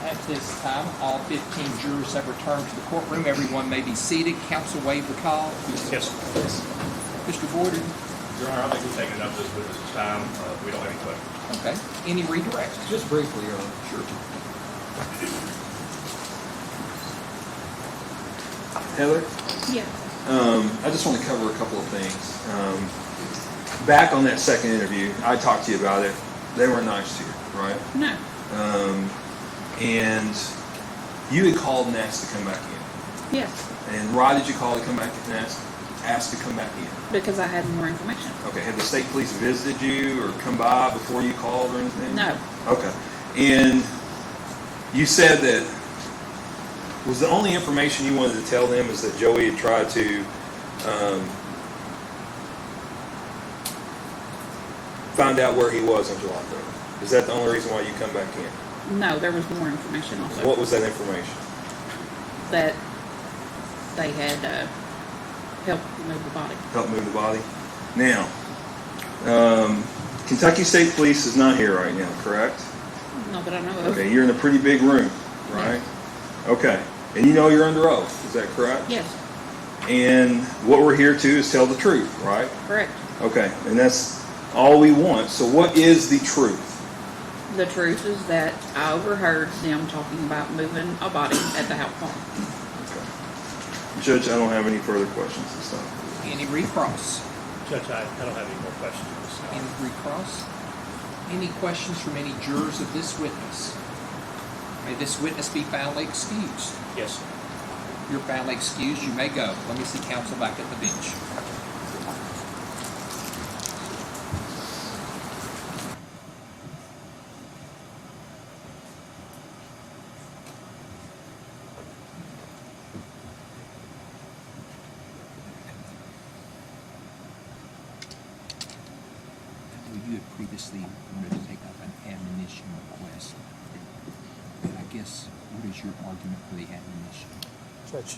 At this time, all 15 jurors have returned to the courtroom. Everyone may be seated. Counsel waive the call. Yes. Mr. Boyden. Your Honor, I think we've taken enough of this witness's time. We don't have any questions. Okay. Any redirects? Just briefly, Your Honor. Sure. Heather? Yeah. I just want to cover a couple of things. Back on that second interview, I talked to you about it. They weren't nice to you, right? No. And you had called and asked to come back in. Yes. And why did you call to come back and ask to come back in? Because I had more information. Okay. Had the state police visited you or come by before you called or anything? No. Okay. And you said that was the only information you wanted to tell them is that Joey had tried to find out where he was on July 3rd. Is that the only reason why you come back in? No, there was more information also. What was that information? That they had helped move the body. Help move the body? Now, Kentucky State Police is not here right now, correct? Not that I know of. Okay, you're in a pretty big room, right? Okay. And you know you're under oath, is that correct? Yes. And what we're here to is tell the truth, right? Correct. Okay, and that's all we want. So what is the truth? The truth is that I overheard them talking about moving a body at the Houck farm. Okay. Judge, I don't have any further questions this time. Any recross? Judge, I don't have any more questions at this time. Any recross? Any questions from any jurors of this witness? May this witness be foully excused. Yes. You're foully excused. You may go. Let me see counsel back at the bench. You had previously wanted to take up an admonition request. And I guess, what is your argument for the admonition? Judge,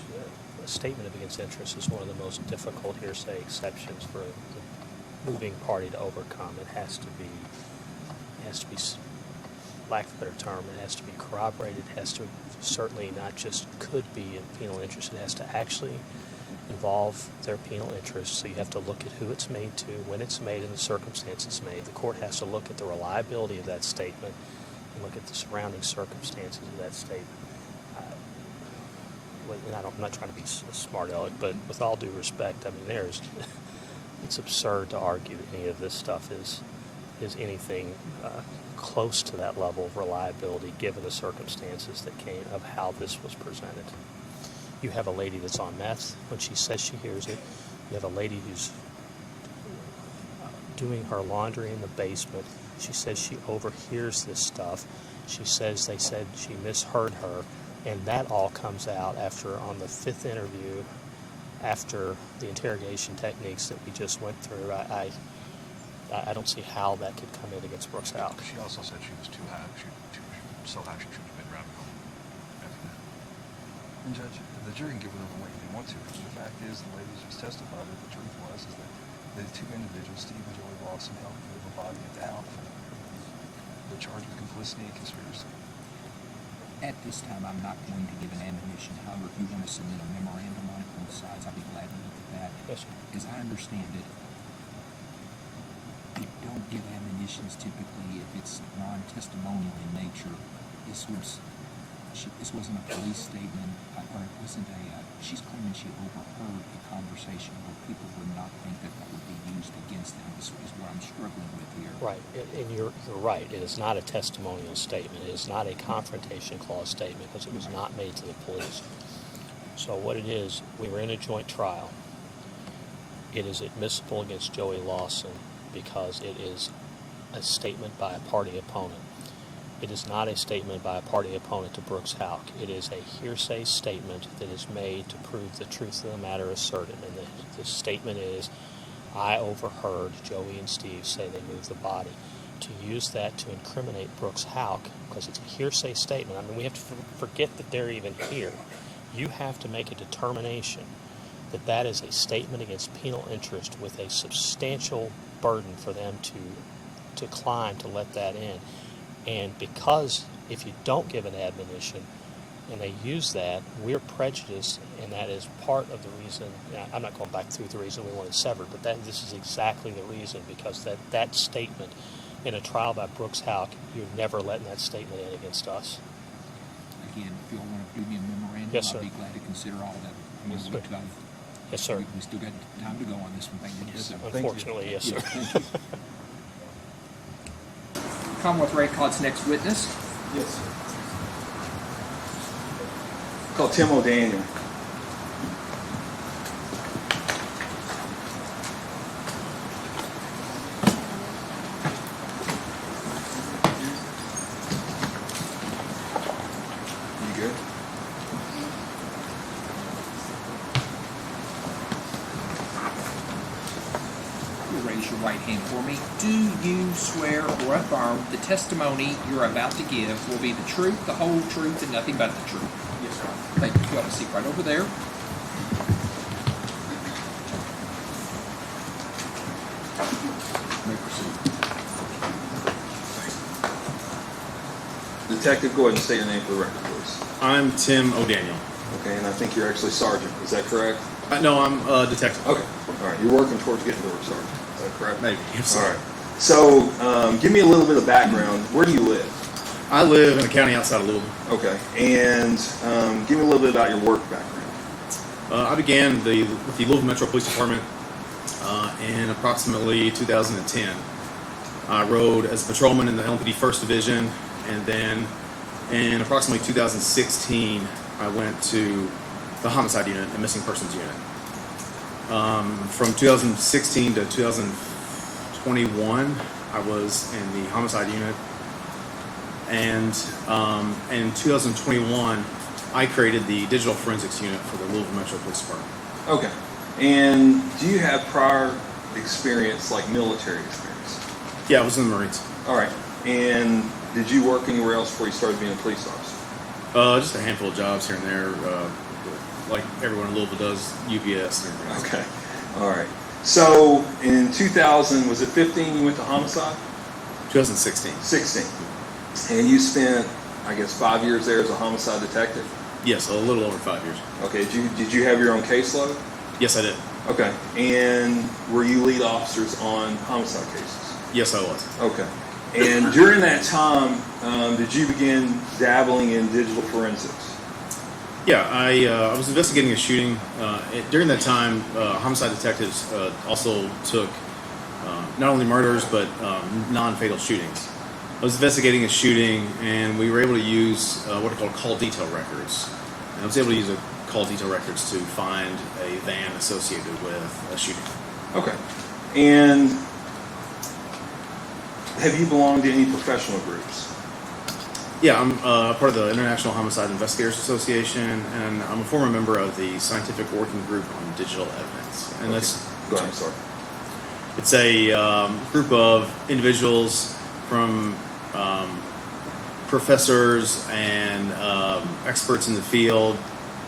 a statement of against interest is one of the most difficult hearsay exceptions for the moving party to overcome. It has to be, lack of a better term, it has to be corroborated. It has to certainly not just could be in penal interest. It has to actually involve their penal interest. So you have to look at who it's made to, when it's made, and the circumstances made. The court has to look at the reliability of that statement and look at the surrounding circumstances of that statement. And I'm not trying to be a smart aleck, but with all due respect, I mean, it's absurd to argue that any of this stuff is anything close to that level of reliability given the circumstances that came of how this was presented. You have a lady that's on meth when she says she hears it. You have a lady who's doing her laundry in the basement. She says she overhears this stuff. She says they said she misheard her. And that all comes out after, on the fifth interview, after the interrogation techniques that we just went through. I don't see how that could come in against Brooks Houck. She also said she was too high. She was so high she should have been driving home after that. And Judge, the jury can give whatever weight they want to. The fact is, the ladies just testified that the truth was is that the two individuals, Steve and Joey Lawson, helped move a body at the house. They're charged with complicity and conspiracy. At this time, I'm not going to give an admonition. However, if you want to submit a memorandum on it both sides, I'll be glad to look at that. Yes, sir. As I understand it, you don't give admonitions typically if it's non-testimonial in nature. This wasn't a police statement, or it wasn't she's claiming she overheard a conversation where people would not think that would be used against them. This is what I'm struggling with here. Right, and you're right. It is not a testimonial statement. It is not a confrontation clause statement because it was not made to the police. So what it is, we were in a joint trial. It is admissible against Joey Lawson because it is a statement by a party opponent. It is not a statement by a party opponent to Brooks Houck. It is a hearsay statement that is made to prove the truth of the matter asserted. And the statement is, I overheard Joey and Steve say they moved the body. To use that to incriminate Brooks Houck, because it's a hearsay statement, I mean, we have to forget that they're even here. You have to make a determination that that is a statement against penal interest with a substantial burden for them to climb to let that in. And because if you don't give an admonition and they use that, we're prejudiced, and that is part of the reason. I'm not going back through the reason we want it severed, but this is exactly the reason, because that statement in a trial by Brooks Houck, you're never letting that statement in against us. Again, if you all want to do me a memorandum, Yes, sir. I'll be glad to consider all of that. I mean, Yes, we sir. got- Yes, sir. We still got time to go on this one, thank goodness. So, Unfortunately, yes, sir. yeah, thank you. Commonwealth Ray Codd's next witness. Yes. Call Tim O'Daniel. You good? You raise your right hand for me. Do you swear or affirm the testimony you're about to give will be the truth, the whole truth, and nothing but the truth? Yes, sir. Thank you. You have a seat right over there. You may proceed. Detective, go ahead and state your name for the record, please. I'm Tim O'Daniel. Okay, and I think you're actually sergeant. Is that correct? No, I'm a detective. Okay. All right. You're working towards getting to work sergeant. Is that correct? Maybe. Yes, All sir. right. So, give me a little bit of background. Where do you live? I live in a county outside of Louisville. Okay. And give me a little bit about your work background. I began with the Louisville Metro Police Department in approximately 2010. I rode as a patrolman in the LMPD 1st Division, and then in approximately 2016, I went to the Homicide Unit, the Missing Persons Unit. From 2016 to 2021, I was in the Homicide Unit, and in 2021, I created the Digital Forensics Unit for the Louisville Metro Police Department. Okay. And do you have prior experience, like military experience? Yeah, I was in the Marines. All right. And did you work anywhere else before you started being a police officer? Just a handful of jobs here and there, like everyone in Louisville does, UPS and everything else. Okay. All right. So in 2000, was it 15 you went to homicide? 2016. 16. And you spent, I guess, 5 years there as a homicide detective? Yes, a little over 5 years. Okay. Did you have your own caseload? Yes, I did. Okay. And were you lead officers on homicide cases? Yes, I was. Okay. And during that time, did you begin dabbling in digital forensics? Yeah, I was investigating a shooting. During that time, homicide detectives also took not only murders, but non-fatal shootings. I was investigating a shooting, and we were able to use what are called call detail records. And I was able to use call detail records to find a van associated with a shooting. Okay. And have you belonged to any professional groups? Yeah, I'm part of the International Homicide Investigators Association, and I'm a former member of the Scientific Working Group on Digital Evidence. And that's Go ahead, sorry. it's a group of individuals from professors and experts in the field,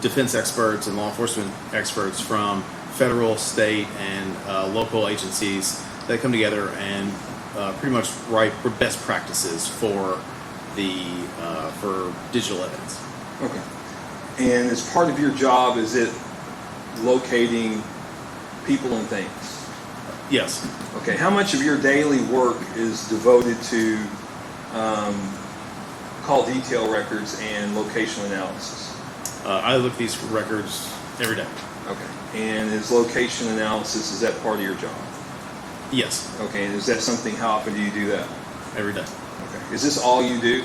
defense experts and law enforcement experts from federal, state, and local agencies that come together and pretty much write best practices for digital evidence. Okay. And as part of your job, is it locating people and things? Yes. Okay. How much of your daily work is devoted to call detail records and location analysis? I look at these records every day. Okay. And is location analysis, is that part of your job? Yes, Okay. And is that something, how often do you do that? every day. Okay. Is this all you do?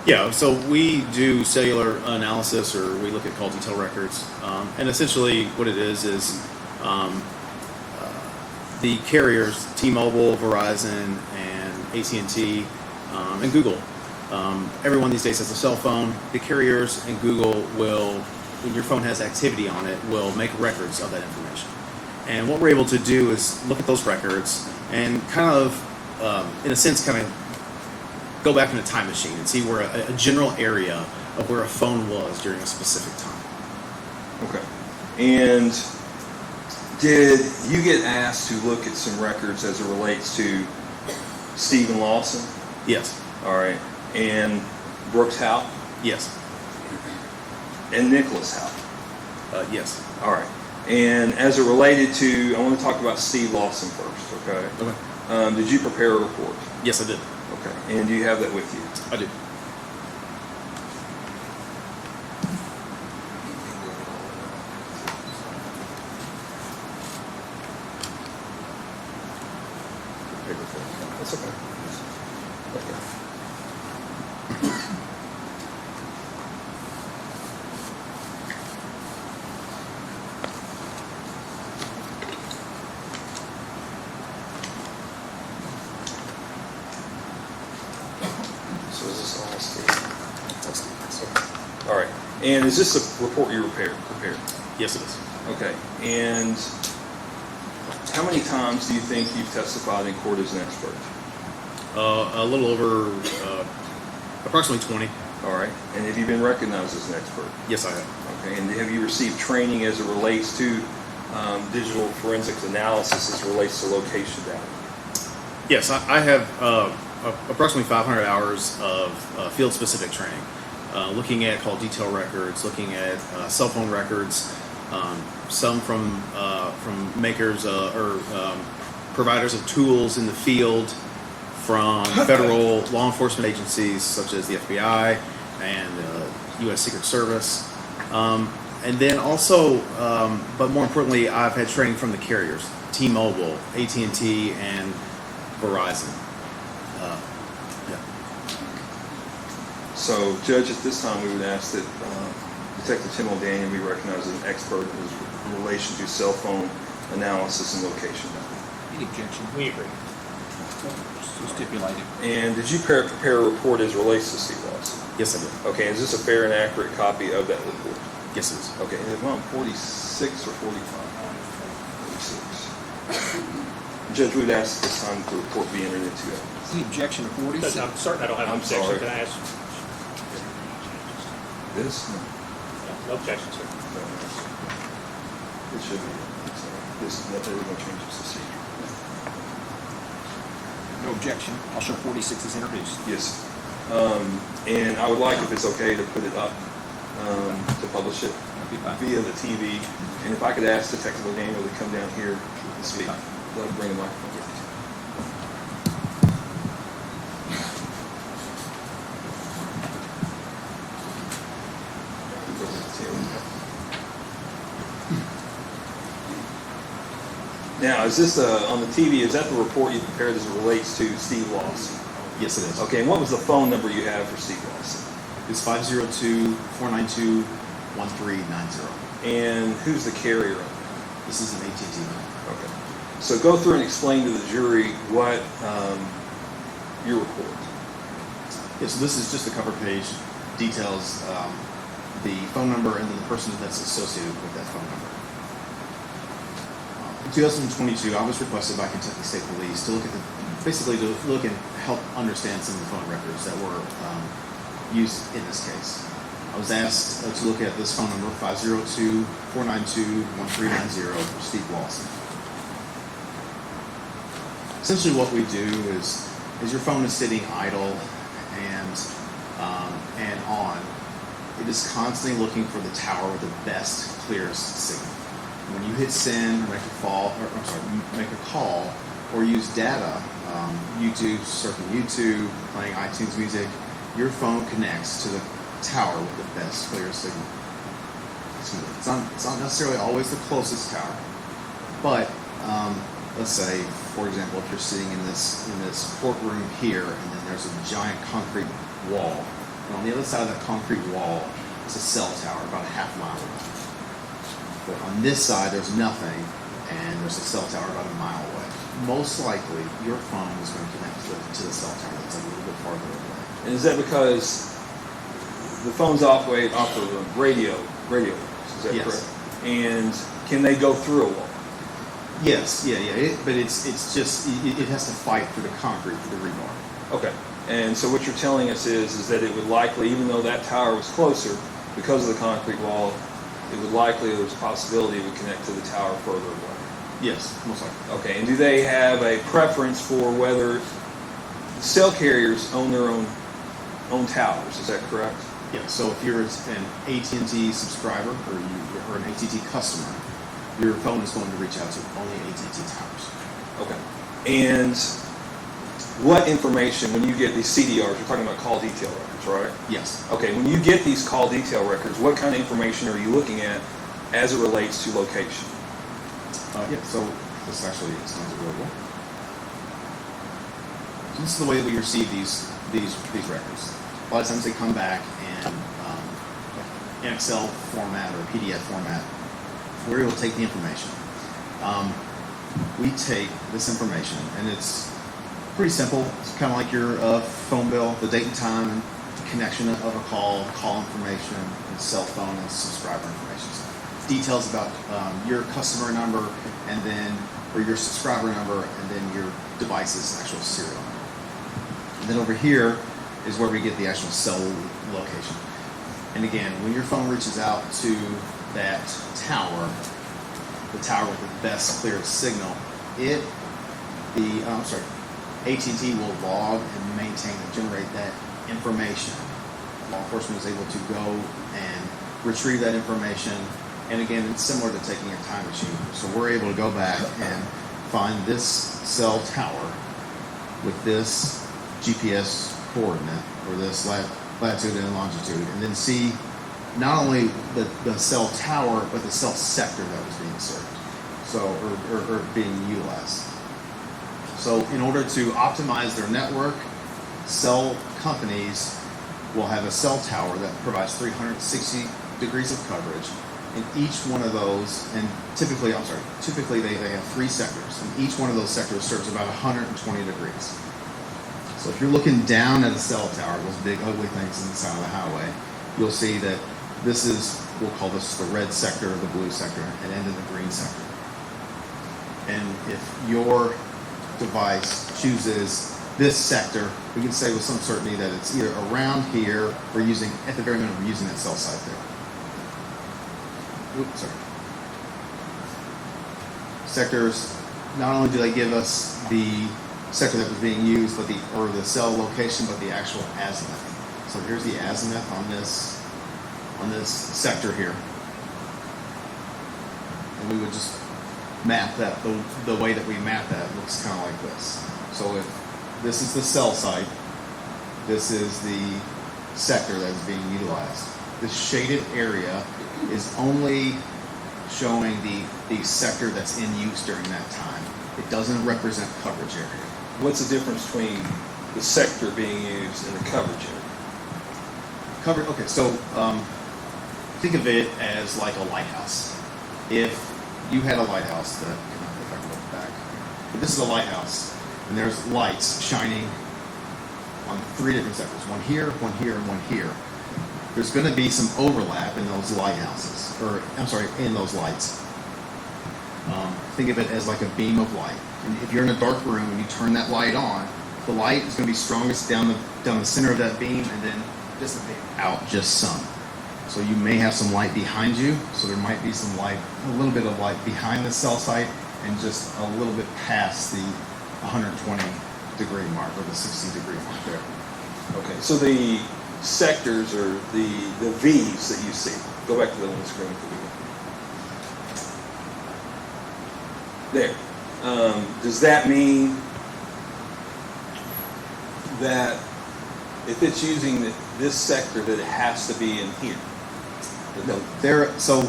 Yeah, so we do cellular analysis, or we look at call detail records, and essentially what it is the carriers, T-Mobile, Verizon, and AT&T, and Google. Everyone these days has a cell phone. The carriers and Google will, when your phone has activity on it, will make records of that information. And what we're able to do is look at those records and kind of, in a sense, kind of go back in a time machine and see where a general area of where a phone was during a specific time. Okay. And did you get asked to look at some records as it relates to Stephen Lawson? Yes. All right. And Brooks Houck Yes. and Nicholas Houck. Yes. All right. And as it related to, I want to talk about Steve Lawson first, okay? Okay. Did you prepare a report? Yes, I did. Okay. And do you have that with you? I did. That's okay. Okay. So is this all Steve? That's Steve. Okay. All right. And is this a report you prepared? Yes, it is. Okay. And how many times do you think you've testified in court as an expert? A little over, approximately 20. All right. And have you been recognized as an expert? Yes, I have. Okay. And have you received training as it relates to digital forensics analysis as it relates to location data? Yes, I have approximately 500 hours of field-specific training, looking at call detail records, looking at cell phone records, some from makers or providers of tools in the field, from federal law enforcement agencies such as the FBI and the U.S. Secret Service. And then also, but more importantly, I've had training from the carriers, T-Mobile, AT&T, and Verizon. Yeah. So, Judge, at this time, we would ask that Detective Tim O'Daniel be recognized as an expert in relation to cell phone analysis and location data. Any objection? We agree. So stipulated. And did you prepare a report as it relates to Steve Lawson? Yes, I did. Okay, is this a fair and accurate copy of that report? Yes, it is. Okay, and it's on 46 or 45? 46. Judge, we would ask this time that the report be entered into evidence. Any objection to 40? Judge, I'm certain I don't have an I'm objection. sorry. Can I ask? This? No. No objection, sir. No, it should be. This, there were no changes to see. No objection. I'll show 46 is introduced. Yes. And I would like, if it's okay, to put it up, to publish it That'd be fine. via the TV. And if I could ask Detective O'Daniel to come down here and speak. Let him bring the microphone. Now, is this on the TV? Is that the report you prepared as it relates to Steve Lawson? Yes, it is. Okay, and what was the phone number you have for Steve Lawson? It's 502-492-1390. And who's the carrier of This is an AT&T number. it? Okay. So go through and explain to the jury what your report. Yeah, so this is just the cover page, details the phone number and then the person that's associated with that phone number. In 2022, I was requested by Kentucky State Police to look at basically to look and help understand some of the phone records that were used in this case. I was asked to look at this phone number, 502-492-1390 for Steve Lawson. Essentially what we do is your phone is sitting idle and on, it is constantly looking for the tower with the best, clearest signal. When you hit send or make a call or use data, surfing YouTube, playing iTunes music, your phone connects to the tower with the best, clearest signal. It's not necessarily always the closest tower, but let's say, for example, if you're sitting in this courtroom here, and then there's a giant concrete wall, and on the other side of that concrete wall is a cell tower about a half mile away. But on this side, there's nothing, and there's a cell tower about a mile away. Most likely, your phone is going to connect to the cell tower that's a little bit farther away. And is that because the phone's off the radio? Is that Yes. correct? And can they go through a wall? Yes, yeah. But it's just it has to fight for the concrete, for the rebar. Okay. And so what you're telling us is that it would likely, even though that tower was closer, because of the concrete wall, it would likely, there's a possibility it would connect to the tower further away. Yes, most likely. Okay. And do they have a preference for whether cell carriers own their own towers. Is that correct? Yeah, so if you're an AT&T subscriber or an AT&T customer, your phone is going to reach out to only AT&T towers. Okay. And what information, when you get these CDRs, you're talking about call detail records, right? Yes. Okay, when you get these call detail records, what kind of information are you looking at as it relates to location? Yeah, so this actually sounds available. So this is the way that we receive these records. A lot of times they come back in Excel format or PDF format. We're able to take the information. We take this information, and it's pretty simple. It's kind of like your phone bill, the date and time, and connection of a call information, and cell phone and subscriber information. So details about your customer number, or your subscriber number, and then your device's actual serial number. And then over here is where we get the actual cell location. And again, when your phone reaches out to that tower, the tower with the best, clearest signal, AT&T will log and maintain and generate that information. Law enforcement is able to go and retrieve that information. And again, it's similar to taking a time machine. So we're able to go back and find this cell tower with this GPS coordinate, or this latitude and longitude, and then see not only the cell tower, but the cell sector that was being served, or being utilized. So in order to optimize their network, cell companies will have a cell tower that provides 360 degrees of coverage. In each one of those, and typically they have 3 sectors, and each one of those sectors serves about 120 degrees. So if you're looking down at a cell tower, those big ugly things on the side of the highway, you'll see that this is, we'll call this the red sector, the blue sector, and end in the green sector. And if your device chooses this sector, we can say with some certainty that it's either around here, or using, at the very minimum, we're using that cell site there. Oops, sorry. Sectors, not only do they give us the sector that was being used, but the cell location, but the actual azimuth. So here's the azimuth on this sector here, and we would just map that. The way that we map that looks kind of like this. So if this is the cell site, this is the sector that is being utilized. This shaded area is only showing the sector that's in use during that time. It doesn't represent coverage area. What's the difference between the sector being used and the coverage area? Okay, so think of it as like a lighthouse. If you had a lighthouse if I can look back, this is a lighthouse, and there's lights shining on 3 different sectors, one here, one here, and one here. There's going to be some overlap in those lighthouses, in those lights. Think of it as like a beam of light. And if you're in a dark room and you turn that light on, the light is going to be strongest down the center of that beam, and then dissipate out just some. So you may have some light behind you, so there might be some light, a little bit of light behind the cell site, and just a little bit past the 120 degree mark, or the 60 degree mark there. Okay, so the sectors, or the V's that you see, go back to the one screen for me. There. Does that mean that if it's using this sector, that it has to be in here? No, so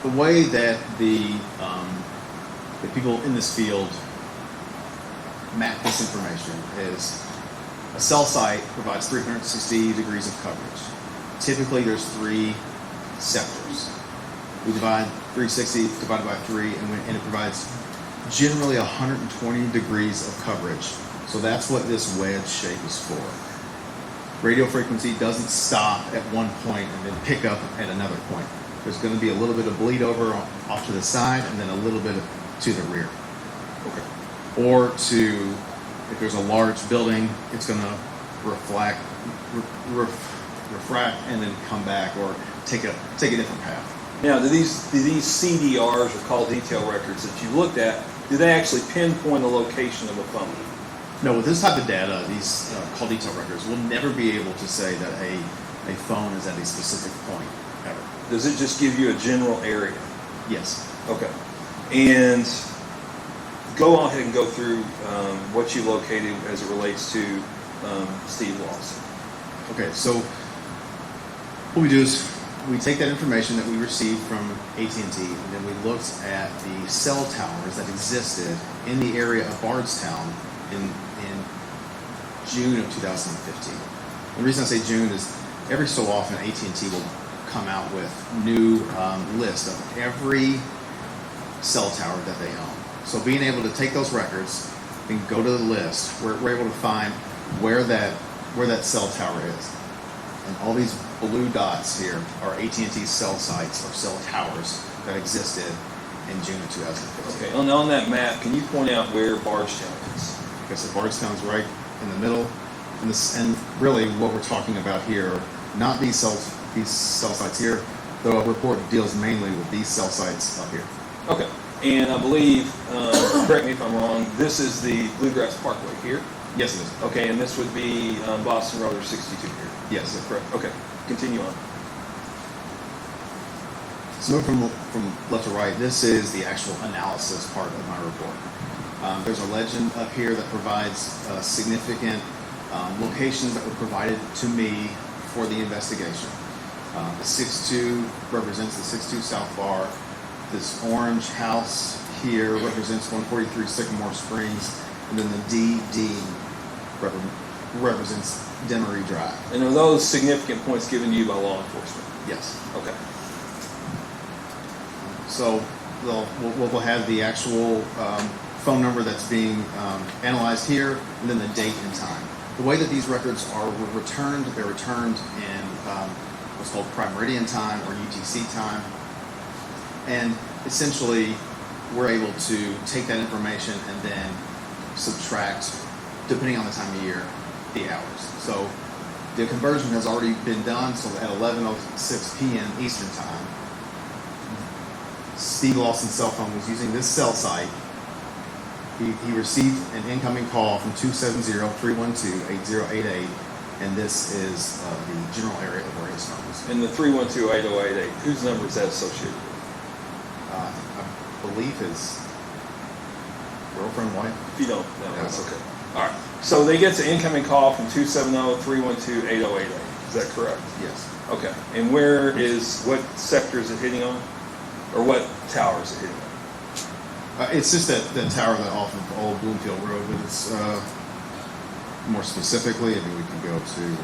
the way that the people in this field map this information is a cell site provides 360 degrees of coverage. Typically, there's 3 sectors. We divide 360 divided by 3, and it provides generally 120 degrees of coverage. So that's what this wedge shape is for. Radio frequency doesn't stop at one point and then pick up at another point. There's going to be a little bit of bleed over off to the side, and then a little bit to the rear. Okay. Or if there's a large building, it's going to refract and then come back, or take a different path. Now, do these CDRs, or call detail records, that you looked at, do they actually pinpoint the location of a phone? No, with this type of data, these call detail records, we'll never be able to say that a phone is at a specific point ever. Does it just give you a general area? Yes. Okay. And go on ahead and go through what you located as it relates to Steve Lawson. Okay, so what we do is we take that information that we received from AT&T, and then we looked at the cell towers that existed in the area of Bardstown in June of 2015. The reason I say June is every so often AT&T will come out with new list of every cell tower that they own. So being able to take those records and go to the list, we're able to find where that cell tower is. And all these blue dots here are AT&T cell sites or cell towers that existed in June of 2015. Okay, on that map, can you point out where Bardstown is? Okay, so Bardstown's right in the middle, and really what we're talking about here, not these cell sites here. The report deals mainly with these cell sites up here. Okay, and I believe, correct me if I'm wrong, this is the Bluegrass Parkway here? Yes, it is. Okay, and this would be Boston Road or 62 here? Yes. Is that correct? Okay, continue on. So from left to right, this is the actual analysis part of my report. There's a legend up here that provides significant locations that were provided to me for the investigation. The 6-2 represents the 6-2 South Bar. This orange house here represents 143 Sycamore Springs, and then the DD represents Demery Drive. And are those significant points given to you by law enforcement? Yes. Okay. So we'll have the actual phone number that's being analyzed here, and then the date and time. The way that these records are returned, they're returned in what's called prime meridian time or UTC time. And essentially, we're able to take that information and then subtract, depending on the time of year, the hours. So the conversion has already been done, so at 11:06 p.m. Eastern Time, Steve Lawson's cell phone was using this cell site. He received an incoming call from 270-312-8088, and this is the general area of where his phone is. And the 312-8088, whose number is that associated with? I believe his girlfriend, wife. If you don't know, that's okay. All right. So they get an incoming call from 270-312-8088. Is that correct? Yes. Okay. And what sector is it hitting on? Or what tower is it hitting on? It's just that tower that off of Old Bloomfield Road, but it's more specifically, I mean, we can go to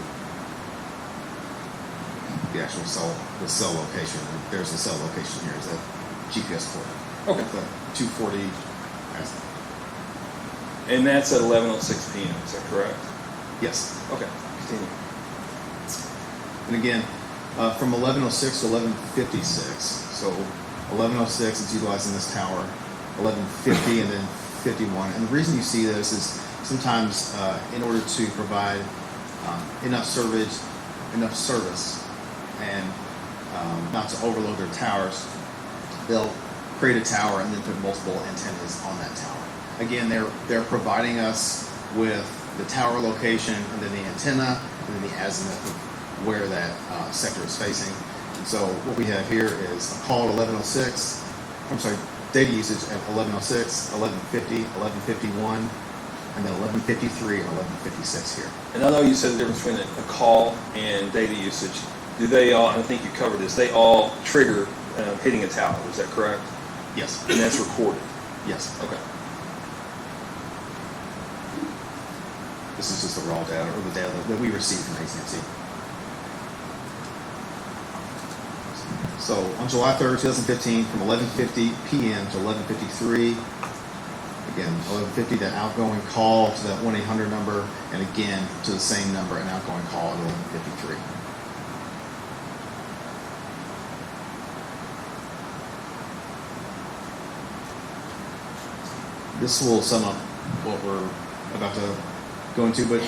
the actual cell location. There's a cell location here. Is that GPS coordinate? Okay. The 240. And that's at 11:06 p.m. Is that correct? Yes. Okay. Continue. And again, from 11:06 to 11:56. So 11:06 is utilizing this tower. 11:50 and then 51. And the reason you see this is sometimes in order to provide enough service and not to overload their towers, they'll create a tower and then put multiple antennas on that tower. Again, they're providing us with the tower location and then the antenna and then the azimuth of where that sector is facing. And so what we have here is a call at 11:06. I'm sorry, data usage at 11:06, 11:50, 11:51, and then 11:53 and 11:56 here. And I know you said the difference between a call and data usage. Do they all, I think you covered this, they all trigger hitting a tower, is that correct? Yes. And that's recorded? Yes. Okay. This is just the raw data, or the data that we received from AT&T. So on July 3rd, 2015, from 11:50 p.m. to 11:53, again, 11:50, that outgoing call to that 1-800 number, and again, to the same number, an outgoing call at 11:53. This will sum up what we're about to go into, but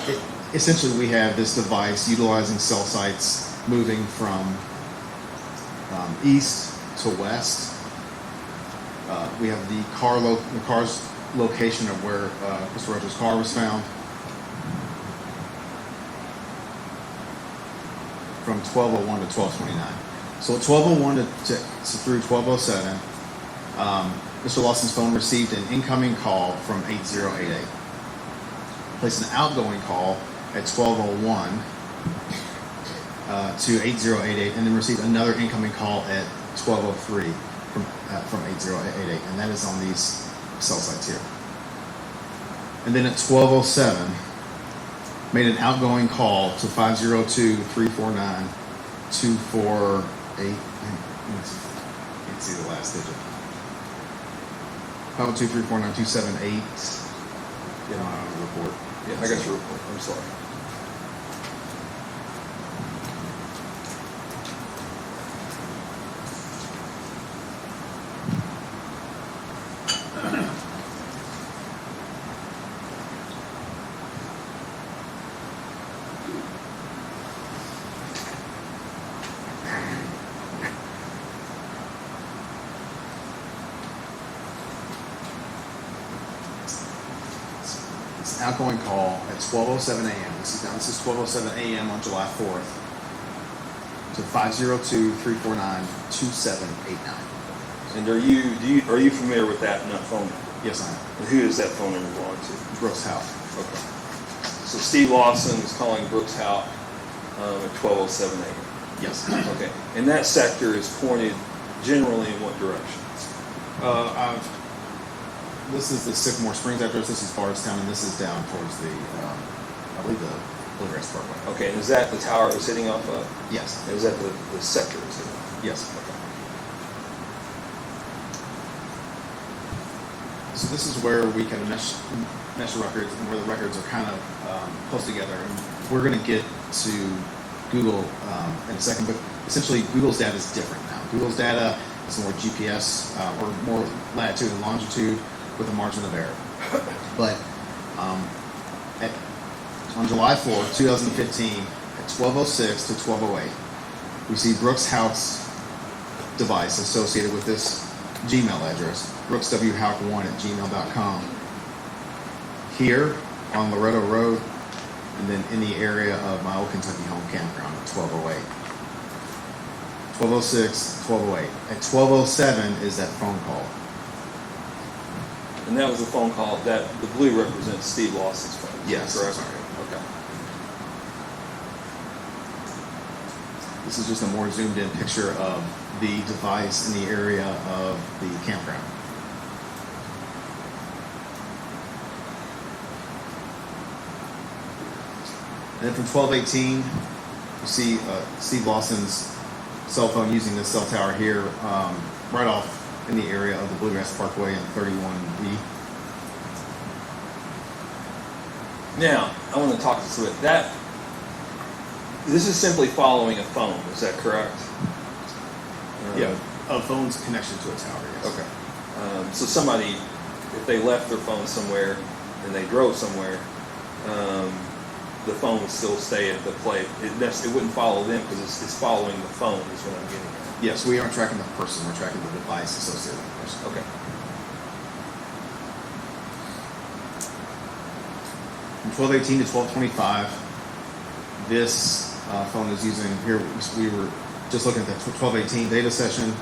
essentially we have this device utilizing cell sites moving from east to west. We have the car's location of where Mr. Rogers' car was found. from 1201 to 1229. So at 1201 through 1207, Mr. Lawson's phone received an incoming call from 8088. Placed an outgoing call at 1201 to 8088, and then received another incoming call at 1203 from 8088, and that is on these cell sites here. And then at 1207, made an outgoing call to 502-349-248. Can't see the last digit. 502-349-278. You don't have a report. Yeah, I got your report. I'm sorry. It's an outgoing call at 12:07 a.m. This is 12:07 a.m. on July 4th to 502-349-2789. And are you familiar with that phone number? Yes, I am. And who does that phone number belong to? Brooks Houck. Okay. So Steve Lawson is calling Brooks Houck at 12:07 a.m. Yes. Okay. And that sector is pointed generally in what direction? This is the Sycamore Springs address. This is Bardstown, and this is down towards the, I believe, the Bluegrass Parkway. Okay. And is that the tower it's hitting off of? Yes. And is that the sector it's hitting off of? Yes. Okay. So this is where we can mesh records, and where the records are kind of close together. And we're going to get to Google in a second, but essentially Google's data is different now. Google's data is more GPS or more latitude and longitude with a margin of error. But on July 4th, 2015, at 12:06 to 12:08, we see Brooks Houck's device associated with this Gmail address, brookswhouck1@gmail.com, here on Loretto Road, and then in the area of my old Kentucky home campground at 12:08. 12:06, 12:08. At 12:07 is that phone call. And that was a phone call that the blue represents Steve Lawson's phone. Is that Yes. correct? Sorry. Okay. This is just a more zoomed in picture of the device in the area of the campground. And then from 12:18, you see Steve Lawson's cell phone using this cell tower here, right off in the area of the Bluegrass Parkway and 31B. Now, I want to talk to you about that. This is simply following a phone, is that correct? A phone's connection to a tower, yes. Okay. So somebody, if they left their phone somewhere and they drove somewhere, the phone would still stay at the plate. It wouldn't follow them because it's following the phone is what I'm getting at. Yes, we aren't tracking the person, we're tracking the device associated with the person. Okay. From 12:18 to 12:25, this phone is using, here we were just looking at the 12:18 data session,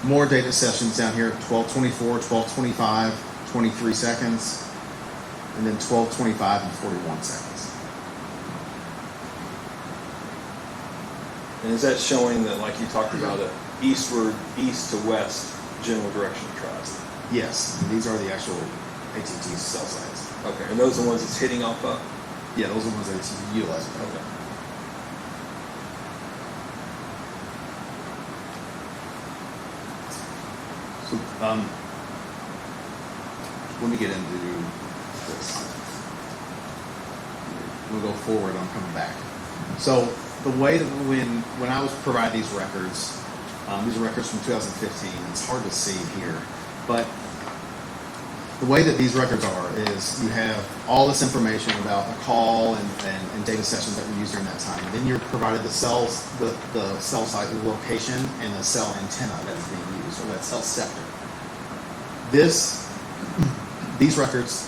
more data sessions down here, 12:24, 12:25, 23 seconds, and then 12:25 and 41 seconds. And is that showing that, like you talked about, a east to west general direction of travel? Yes, and these are the actual AT&T cell sites. Okay. And those are the ones it's hitting off of? Yeah, those are the ones that it's utilizing. Okay. So, let me get into this. We'll go forward, I'm coming back. So, the way that when I was providing these are records from 2015. It's hard to see here, but the way that these records are is you have all this information about a call and data sessions that were used during that time. And then you're provided the cell site, the location, and the cell antenna that is being used, or that cell sector. These records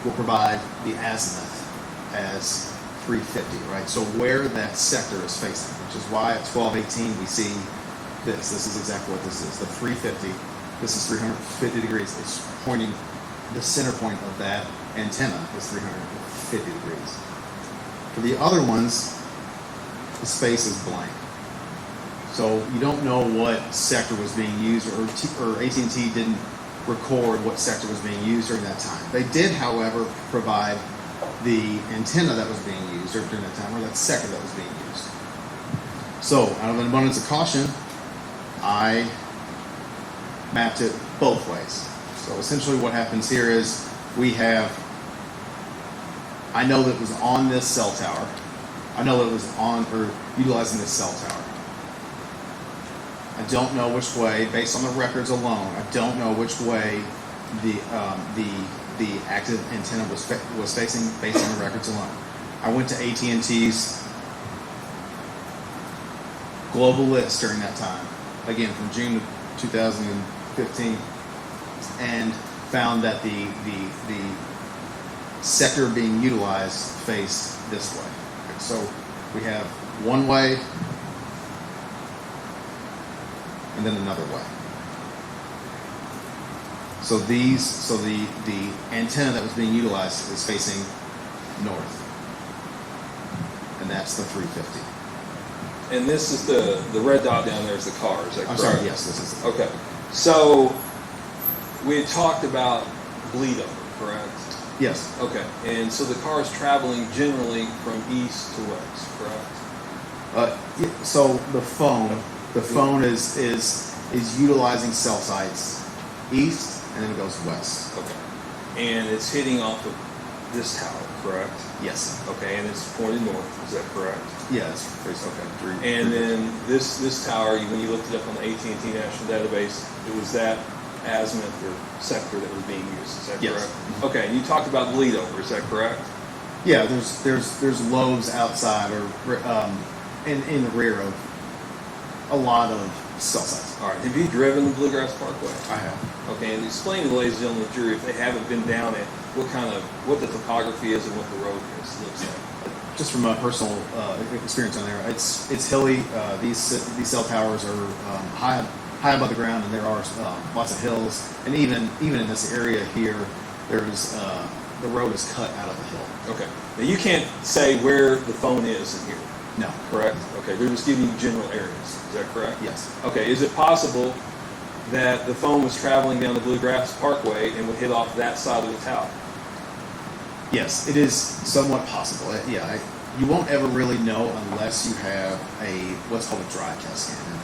will provide the azimuth as 350, right? So where that sector is facing, which is why at 1218 we see this. This is exactly what this is. The 350. This is 350 degrees. It's pointing, the center point of that antenna is 350 degrees. For the other ones, the space is blank. So you don't know what sector was being used, or AT&T didn't record what sector was being used during that time. They did, however, provide the antenna that was being used during that time, or that sector that was being used. So, out of an abundance of caution, I mapped it both ways. So essentially what happens here is we have, I know that it was on this cell tower. I know that it was on, or utilizing this cell tower. I don't know which way, based on the records alone, I don't know which way the active antenna was facing based on the records alone. I went to AT&T's global list during that time, again from June of 2015, and found that the sector being utilized faced this way. So we have one way and then another way. So the antenna that was being utilized is facing north, and that's the 350. And this is the red dot down there is the car, is that correct? I'm sorry, yes, this is the Okay. So we had talked about bleed over, correct? Yes. Okay. And so the car is traveling generally from east to west, correct? So the phone is utilizing cell sites east, and then it goes west. Okay. And it's hitting off of this tower, correct? Yes. Okay, and it's pointed north, is that correct? Yeah, it's pretty okay. And then this tower, when you looked it up on the AT&T National Database, it was that azimuth or sector that was being used, is that Yes. correct? Okay, and you talked about bleed over, is that correct? Yeah, there's lobes outside or in the rear of a lot of cell sites. All right, have you driven the Bluegrass Parkway? I have. Okay, and explain to the ladies and gentlemen of the jury, if they haven't been down it, what the topography is and what the road looks like. Just from a personal experience on there, it's hilly. These cell towers are high above the ground, and there are lots of hills. And even in this area here, there's the road is cut out of the hill. Okay, now you can't say where the phone is in here, No. correct? Okay, they're just giving you general areas, is that correct? Yes. Okay, is it possible that the phone was traveling down the Bluegrass Parkway and would hit off that side of the tower? Yes, it is somewhat possible. You won't ever really know unless you have what's called a dry test scan.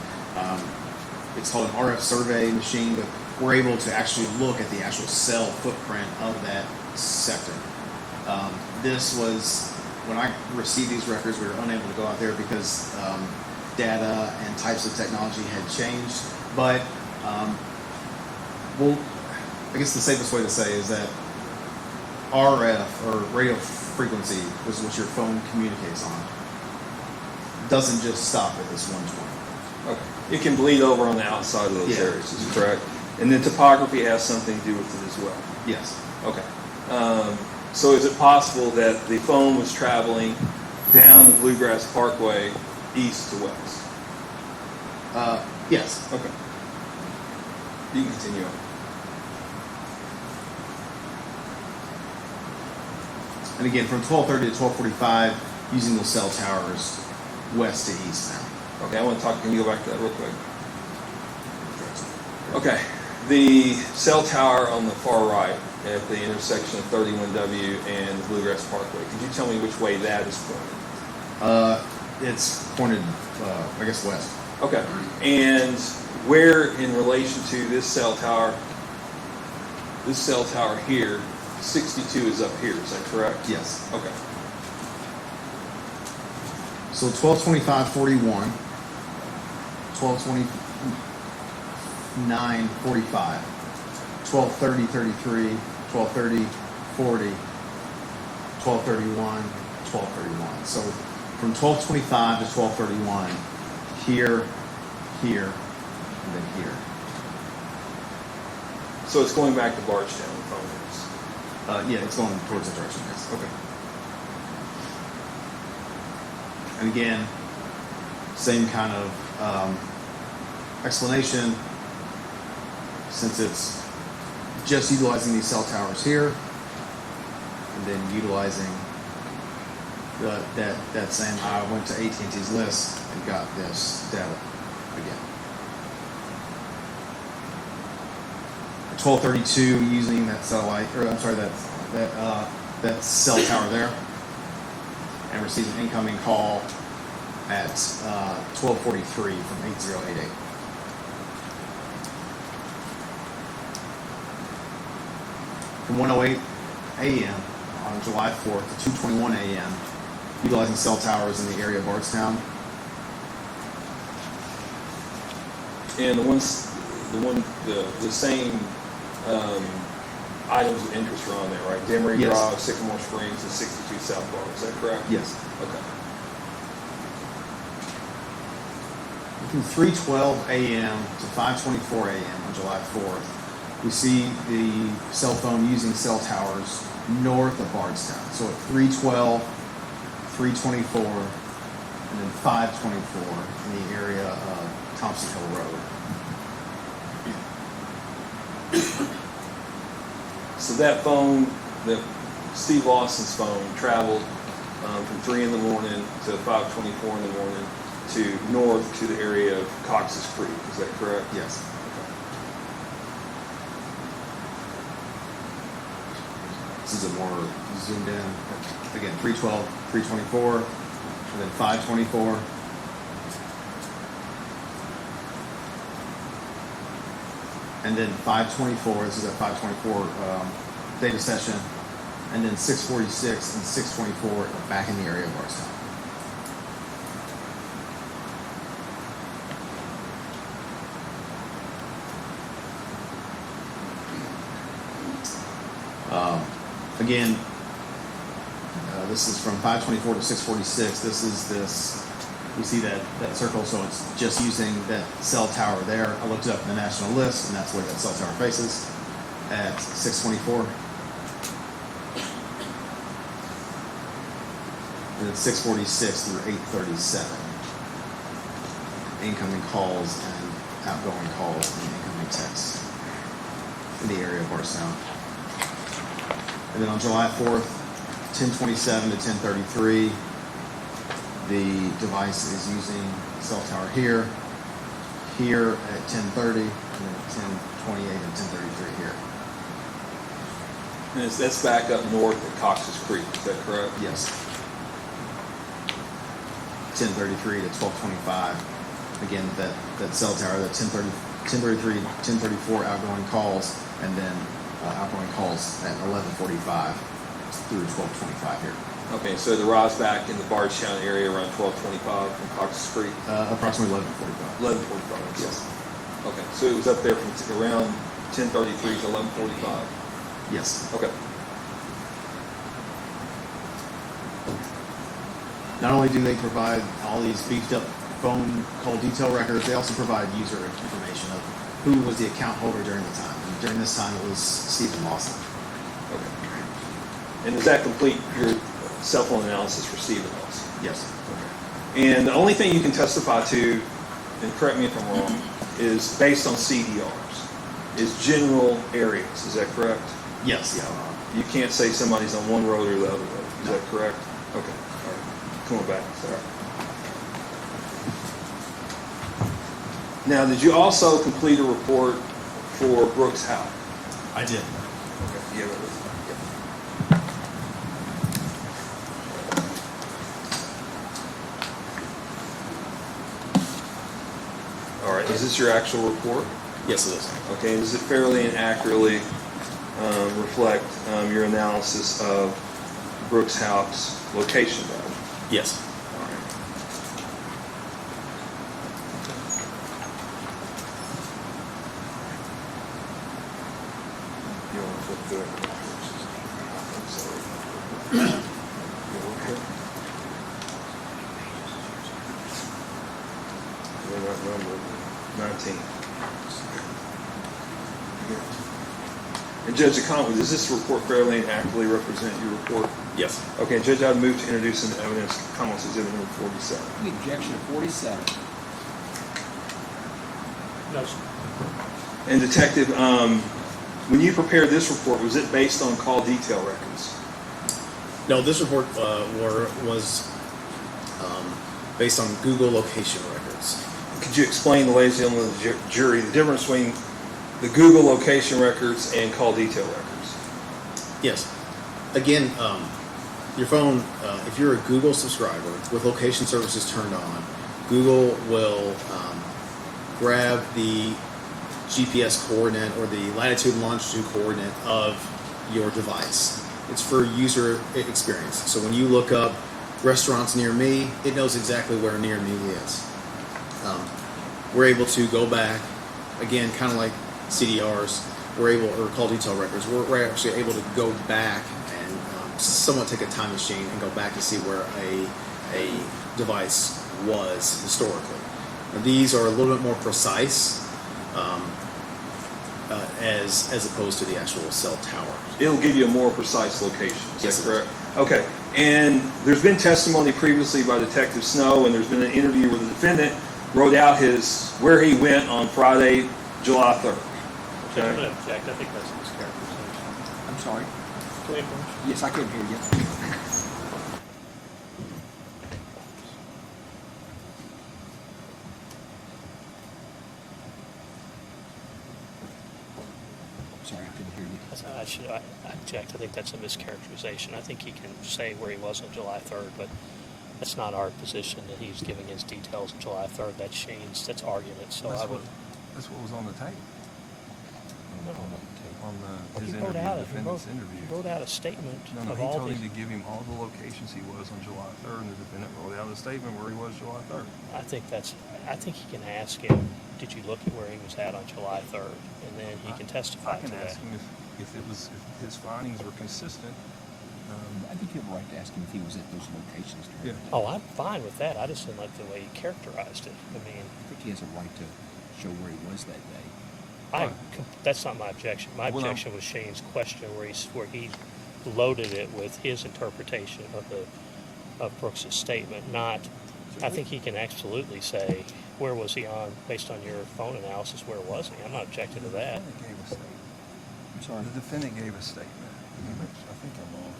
It's called an RF survey machine, but we're able to actually look at the actual cell footprint of that sector. This was, when I received these records, we were unable to go out there because data and types of technology had changed. But, I guess the safest way to say is that RF, or radio frequency, which is what your phone communicates on, doesn't just stop at this 120. Okay, it can bleed over on the outside of those Yeah. areas, is correct? And then topography has something to do with it as well. Yes. Okay. So is it possible that the phone was traveling down the Bluegrass Parkway east to west? Yes. Okay. You can continue on. And again, from 1230 to 1245, using those cell towers west to east now. Okay, I want to talk, can you go back to that real quick? Okay, the cell tower on the far right at the intersection of 31W and the Bluegrass Parkway, could you tell me which way that is pointed? It's pointed, I guess, west. Okay, and where in relation to this cell tower here, 62 is up here, is that correct? Yes. Okay. So 1225.41, 1229.45, 1230.33, 1230.40, 1231, 1231. So from 1225 to 1231, here, and then here. So it's going back to Bardstown, the phone is. Yeah, it's going towards the direction. Yes. Okay. And again, Same kind of explanation, since it's just utilizing these cell towers here, and then utilizing that same, I went to AT&T's list and got this data again. 1232 using that satellite, or I'm sorry, that cell tower there, and received an incoming call at 1243 from 8088. From 1:08 a.m. on July 4th to 2:21 a.m., utilizing cell towers in the area of Bardstown. And the same items of interest are on there, right? Demery Yes. Drive, Sycamore Springs, and 62 South Bar. Is that correct? Yes. Okay. From 3:12 a.m. to 5:24 a.m. on July 4th, we see the cell phone using cell towers north of Bardstown. So at 3:12, 3:24, and then 5:24 in the area of Thompson Hill Road. So that phone, Steve Lawson's phone, traveled from 3 in the morning to 5:24 in the morning to north to the area of Cox's Creek. Is that correct? Yes. This is a more zoomed in. Again, 3:12, 3:24, and then 5:24. And then 5:24, this is at 5:24 data session, and then 6:46 and 6:24 back in the area of Bardstown. Again, this is from 5:24 to 6:46. We see that circle, so it's just using that cell tower there. I looked it up in the national list, and that's where that cell tower faces at 6:24. And then 6:46 through 8:37. Incoming calls and outgoing calls and incoming texts in the area of Bardstown. And then on July 4th, 10:27 to 10:33, the device is using cell tower here at 10:30, and then at 10:28 and 10:33 here. And that's back up north at Cox's Creek. Is that correct? Yes. 10:33 to 12:25. Again, that cell tower, that 10:33, 10:34 outgoing calls, and then outgoing calls at 11:45 through 12:25 here. Okay, so the rise back in the Bardstown area around 12:25 from Cox's Creek? Approximately 11:45. 11:45. Yes. Okay, so it was up there from around 10:33 to 11:45? Yes. Okay. Not only do they provide all these beefed up phone call detail records, they also provide user information of who was the account holder during the time. And during this time, it was Stephen Lawson. Okay. And does that complete your cell phone analysis for Stephen Lawson? Yes. Okay. And the only thing you can testify to, and correct me if I'm wrong, is based on CDRs, is general areas. Is that correct? Yes. Yeah. You can't say somebody's on one road or the other road. Is that correct? Okay. All right. Come on back. Sorry. Now, did you also complete a report for Brooks Houck? I did. Okay. Yeah, All right. Is this your actual report? Yes, it is. Okay. Does it fairly and accurately reflect your analysis of Brooks Houck's location data? Yes. All right. You want to flip through it? They're not numbered. 19. And Judge Conway, does this report fairly and accurately represent your report? Yes. Okay, Judge, I'd move to introduce into evidence comments exhibit number 47. The objection to 47. No, sir. And Detective, when you prepared this report, was it based on call detail records? No, this report was based on Google location records. Could you explain to the ladies and gentlemen of the jury the difference between the Google location records and call detail records? Yes. Again, your phone, if you're a Google subscriber with location services turned on, Google will grab the GPS coordinate or the latitude and longitude coordinate of your device. It's for user experience. So when you look up restaurants near me, it knows exactly where near me is. We're able to go back, again, kind of like CDRs, or call detail records, we're actually able to go back and somewhat take a time machine and go back to see where a device was historically. Now, these are a little bit more precise as opposed to the actual cell tower. It'll give you a more precise location. Is Yes, that correct? Okay. And there's been testimony previously by Detective Snow, and there's been an interview where the defendant wrote out where he went on Friday, July 3rd. I'm going to object. I think that's a mischaracterization. I'm sorry. Go ahead, Bruce. Yes, I couldn't hear you. Sorry, I couldn't hear you. I object. I think that's a mischaracterization. I think he can say where he was on July 3rd, but that's not our position that he's giving his details on July 3rd. That's Shane's. That's argument. So That's I would. That's what was on the tape. No. On his He interview, wrote out. the defendant's interview. He wrote out a statement No, of he all told the. him to give him all the locations he was on July 3rd, and the defendant wrote out a statement where he was July 3rd. I think he can ask him. Did you look at where he was at on July 3rd? And then he can testify I can to that. ask him if his findings were consistent. I think you have a right to ask him if he was at those locations during Yeah. the day. Oh, I'm fine with that. I just didn't like the way he characterized it. I mean, I think he has a right to show where he was that day. that's not my objection. My Well, objection was Shane's question where he loaded it with his interpretation of Brooks's statement. Not, I think he can absolutely say where was he on based on your phone analysis. Where was he? I'm not objecting to that. The defendant gave a statement. I'm sorry. The defendant gave a statement. I think I'm wrong.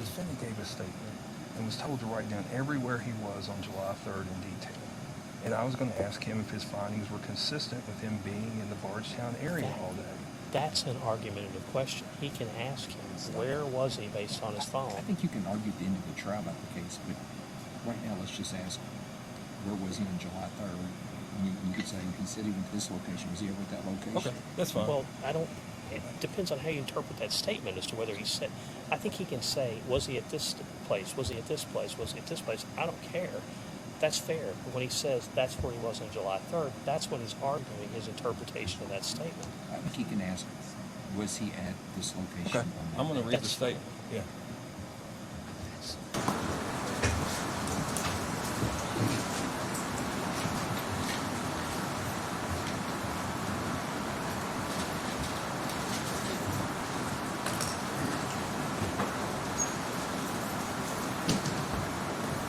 The defendant gave a statement and was told to write down everywhere he was on July 3rd in detail. And I was going to ask him if his findings were consistent with him being in the Bardstown area all day. That's an argumentative question. He can ask him where was he based on his phone. I think you can argue at the end of the trial about the case, but right now let's just ask, where was he on July 3rd? You could say, he said he went to this location. Was he ever at that location? that's fine. Well, it depends on how you interpret that statement as to whether he said, I think he can say, was he at this place? Was he at this place? Was he at this place? I don't care. That's fair. But when he says that's where he was on July 3rd, that's when he's arguing his interpretation of that statement. I think he can ask, was he at this location? Okay, on that I'm going to day? read the statement. Yeah.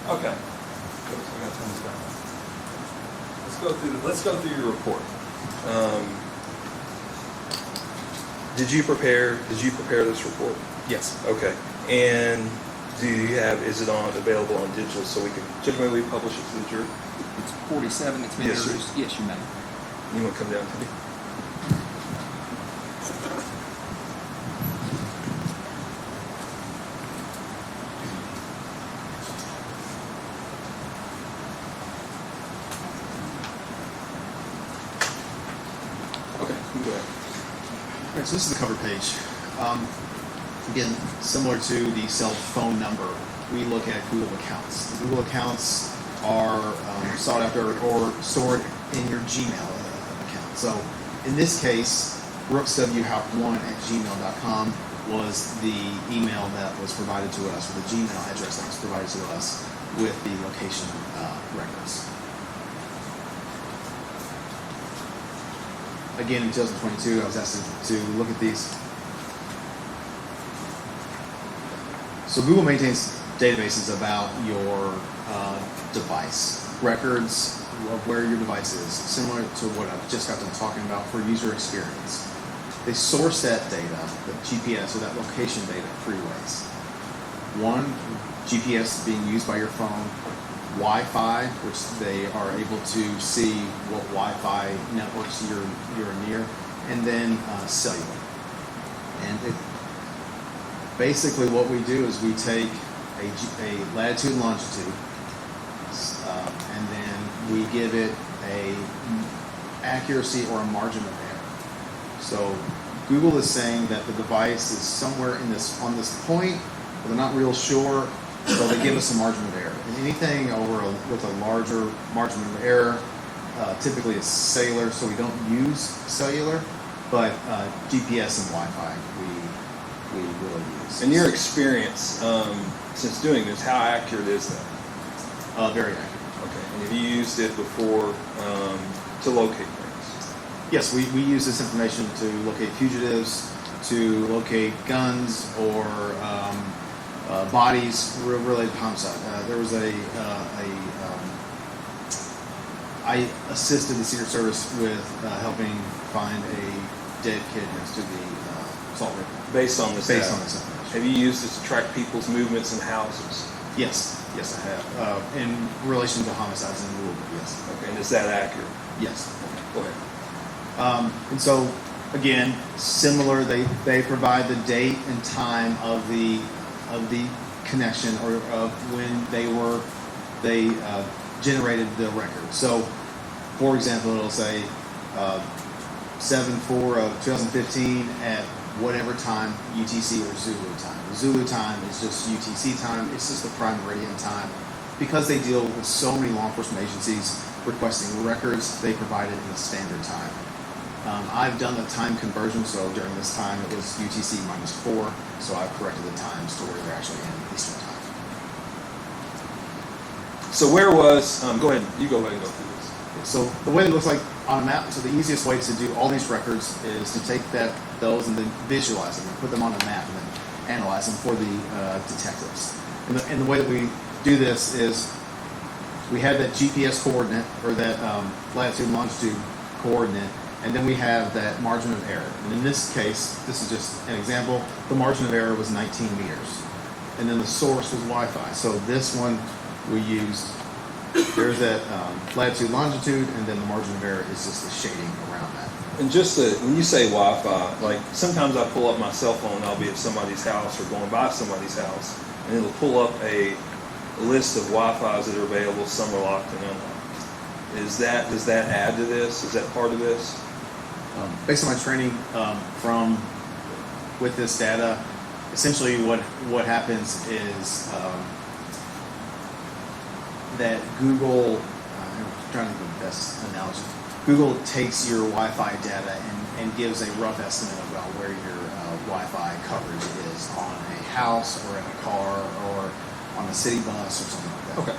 Okay. I gotta turn this down. Let's go through your report. Did you prepare this report? Yes. Okay. And is it available on digital so we can typically publish it to the jury? It's 47. It's been Yes, sir. introduced. Yes, you may. You want to come down to me? Okay, you go ahead. All right, so this is the cover page. Again, similar to the cell phone number, we look at Google accounts. The Google accounts are sought after or stored in your Gmail account. So in this case, brookswhouck1@gmail.com was the email that was provided to us, or the Gmail address that was provided to us with the location records. Again, in 2022, I was asked to look at these. So Google maintains databases about your device, records of where your device is, similar to what I've just got done talking about for user experience. They source that data, the GPS or that location data, three ways. One, GPS being used by your phone, Wi-Fi, which they are able to see what Wi-Fi networks you're near, and then cellular. And basically what we do is we take a latitude and longitude, and then we give it a accuracy or a margin of error. So Google is saying that the device is somewhere on this point, but they're not real sure, so they give us a margin of error. And anything with a larger margin of error, typically it's cellular, so we don't use cellular, but GPS and Wi-Fi we will use. In your experience, since doing this, how accurate is that? Very accurate. Okay. And have you used it before to locate things? Yes, we use this information to locate fugitives, to locate guns or bodies related to homicide. There was I assisted the Secret Service with helping find a dead kid next to the assault rifle. Based on this Based on this information. Have you used it to track people's movements in houses? Yes, I have. In relation to homicides in Louisville, yes. Okay, and is that accurate? Yes. Go ahead. And so, again, similar, they provide the date and time of the connection or of when they generated the record. So, for example, it'll say 7/4 of 2015 at whatever time, UTC or Zulu time. Zulu time is just UTC time. It's just the prime meridian time. Because they deal with so many law enforcement agencies requesting records, they provide it in the standard time. I've done the time conversion, so during this time it was UTC -4, so I've corrected the times to where they're actually in Eastern time. So where was, go ahead, you go ahead and go through this. So the way it looks like on a map, so the easiest way to do all these records is to take those and then visualize them and put them on a map and then analyze them for the detectives. And the way that we do this is we have that GPS coordinate or that latitude and longitude coordinate, and then we have that margin of error. And in this case, this is just an example, the margin of error was 19 meters. And then the source was Wi-Fi. So this one we used, there's that latitude, longitude, and then the margin of error is just the shading around that. And just when you say Wi-Fi, like sometimes I pull up my cell phone, I'll be at somebody's house or going by somebody's house, and it'll pull up a list of Wi-Fis that are available, some are locked and unlocked. Does that add to this? Is that part of this? Based on my training with this data, essentially what happens is that Google, I'm trying to think of the best analogy. Google takes your Wi-Fi data and gives a rough estimate about where your Wi-Fi coverage is on a house or in a car or on a city bus or something like that. Okay.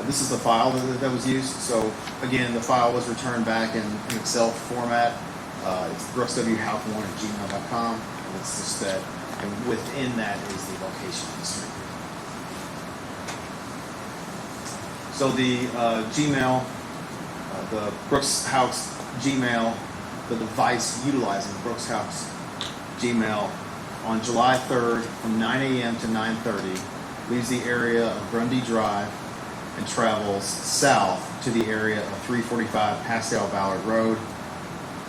This is the file that was used. So again, the file was returned back in Excel format. It's brookswhouck1@gmail.com. And it's just that, and within that is the location history. So the Gmail, the Brooks Houck's Gmail, the device utilizing Brooks Houck's Gmail on July 3rd from 9 a.m. to 9:30 leaves the area of Grundy Drive and travels south to the area of 345 Pascal Ballard Road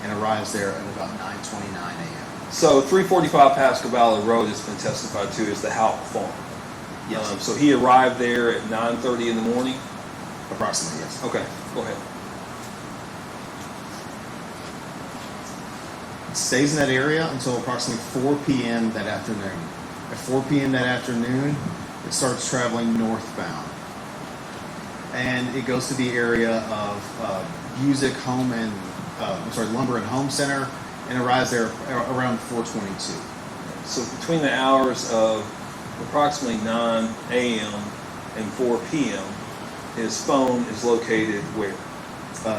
and arrives there at about 9:29 a.m. So 345 Pascal Ballard Road has been testified to as the Houck farm. Yes. So he arrived there at 9:30 in the morning? Approximately, yes. Okay, go ahead. It stays in that area until approximately 4 p.m. that afternoon. At 4 p.m. that afternoon, it starts traveling northbound. And it goes to the area of Busick Lumber and Home Center and arrives there around 4:22. So between the hours of approximately 9 a.m. and 4 p.m., his phone is located where?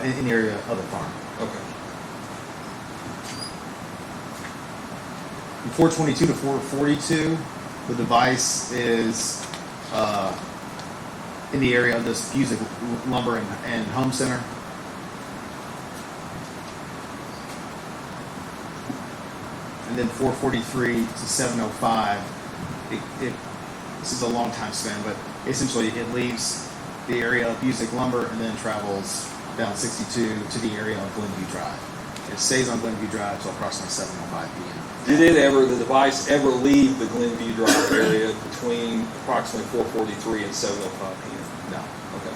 In the area of the farm. Okay. From 422 to 442, the device is in the area of this Busick Lumber and Home Center. And then 443 to 705, this is a long time span, but essentially it leaves the area of Busick Lumber and then travels down 62 to the area of Glenview Drive. It stays on Glenview Drive until approximately 7:05 p.m. Did the device ever leave the Glenview Drive area between approximately 4:43 and 7:05 p.m.? No. Okay.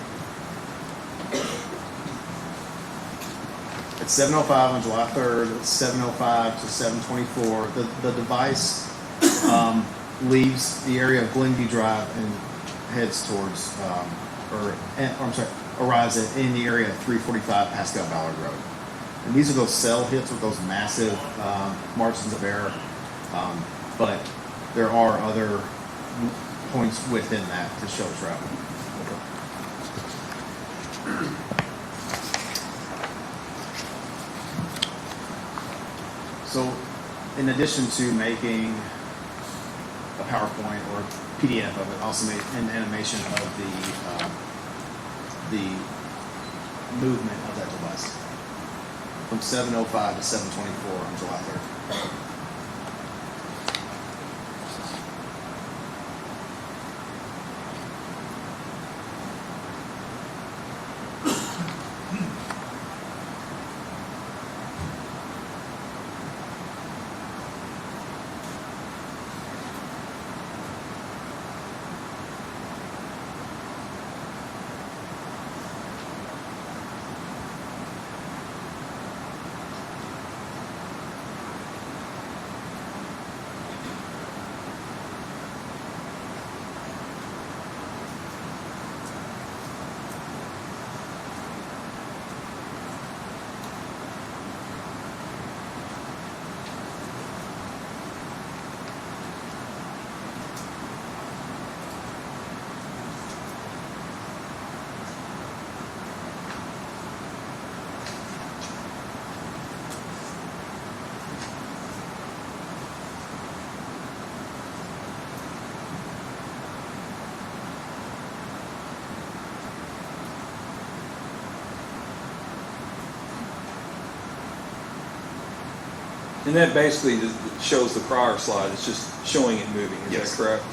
At 7:05 on July 3rd, it's 7:05 to 7:24. The device leaves the area of Glenview Drive and heads towards, arrives in the area of 345 Pascal Ballard Road. And these are those cell hits with those massive margins of error, but there are other points within that to show travel. So, in addition to making a PowerPoint or PDF of it, also made an animation of the movement of that device from 7:05 to 7:24 on July 3rd. And that basically shows the prior slide. It's just showing it moving. Is Yes. that correct?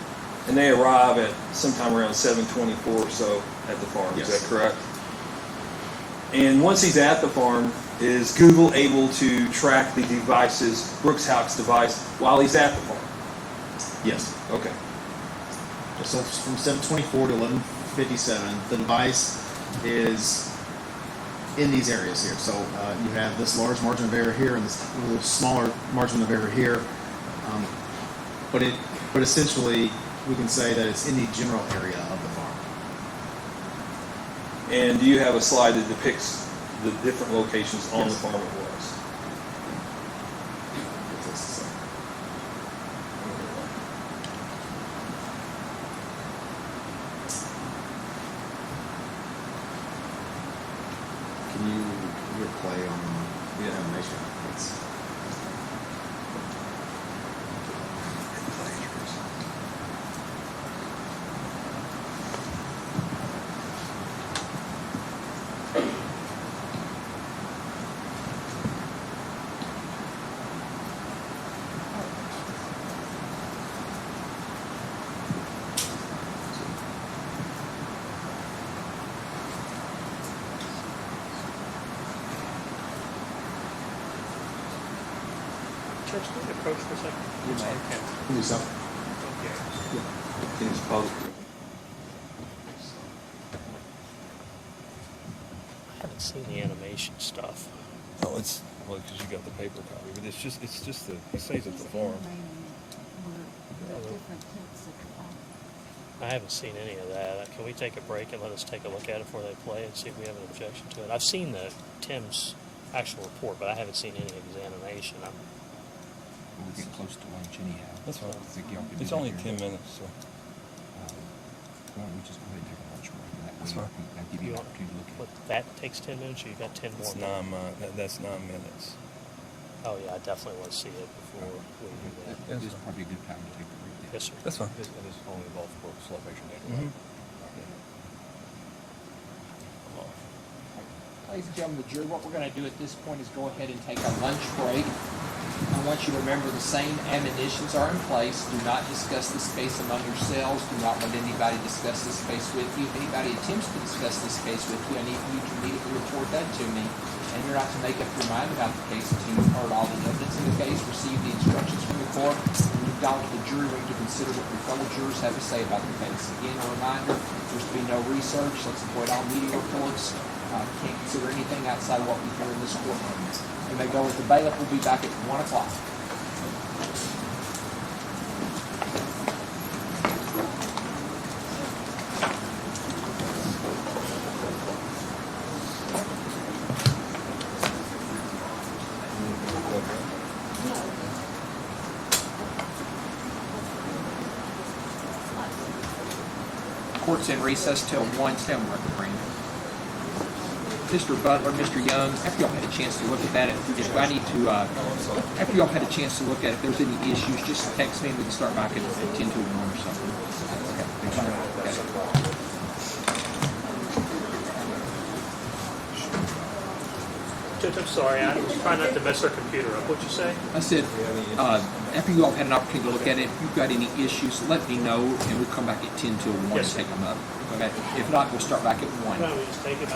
And they arrive at sometime around 7:24 or so at the farm. Yes. Is that correct? And once he's at the farm, is Google able to track the devices, Brooks Houck's device, while he's at the farm? Yes. Okay. So from 7:24 to 11:57, the device is in these areas here. So you have this large margin of error here and this little smaller margin of error here. But essentially, we can say that it's in the general area of the farm. And do you have a slide that depicts the different locations on Yes. the farm it was? Can you hit play on the animation? It's, Church, can you approach for a second? can you stop? Can you just pause? I haven't seen the animation stuff. Oh, it's, well, because you got the paper copy, but it's just the, he stays at the farm. I haven't seen any of that. Can we take a break and let us take a look at it before they play and see if we have an objection to it? I've seen Tim's actual report, but I haven't seen any of his animation. We'll get close to lunch anyhow. That's fine. I think y'all can do It's that only here. 10 minutes, so. Why don't we just go ahead and take a lunch break, and that way That's y'all fine. can, I'll give you an opportunity to look at What, it. that takes 10 minutes, or you got 10 more? It's that's 9 minutes. Oh, yeah, I definitely want to see it before we do that. It is probably a good time to take a break. Yes, sir. That's fine. It is only involved for celebration day. Ladies and gentlemen of the jury, what we're going to do at this point is go ahead and take a lunch break. I want you to remember the same admonitions are in place. Do not discuss this case among yourselves. Do not let anybody discuss this case with you. If anybody attempts to discuss this case with you, I need you to immediately report that to me. And you're not to make up your mind about the case until you've heard all the evidence in the case, received the instructions from the court, and you've gone to the jury room to consider what your fellow jurors have to say about the case. Again, a reminder, there's to be no research. Let's avoid all media reports. Can't consider anything outside of what we hear in this courtroom. You may go with the bailiff. We'll be back at 1 o'clock. Court's in recess till 1. Tell me, Mr. Butler, Mr. Young, after y'all had a chance to look at that, if I need to, after y'all had a chance to look at it, if there's any issues, just text me and we can start back at 10 to 1 or something. Okay. Judge, I'm sorry, I was trying not to mess our computer up. What'd you say? I said, after you all had an opportunity to look at it, if you've got any issues, let me know and we'll come back at 10 to 1 Yes, and take them up. Okay? If not, we'll start back at 1. No, we just take it.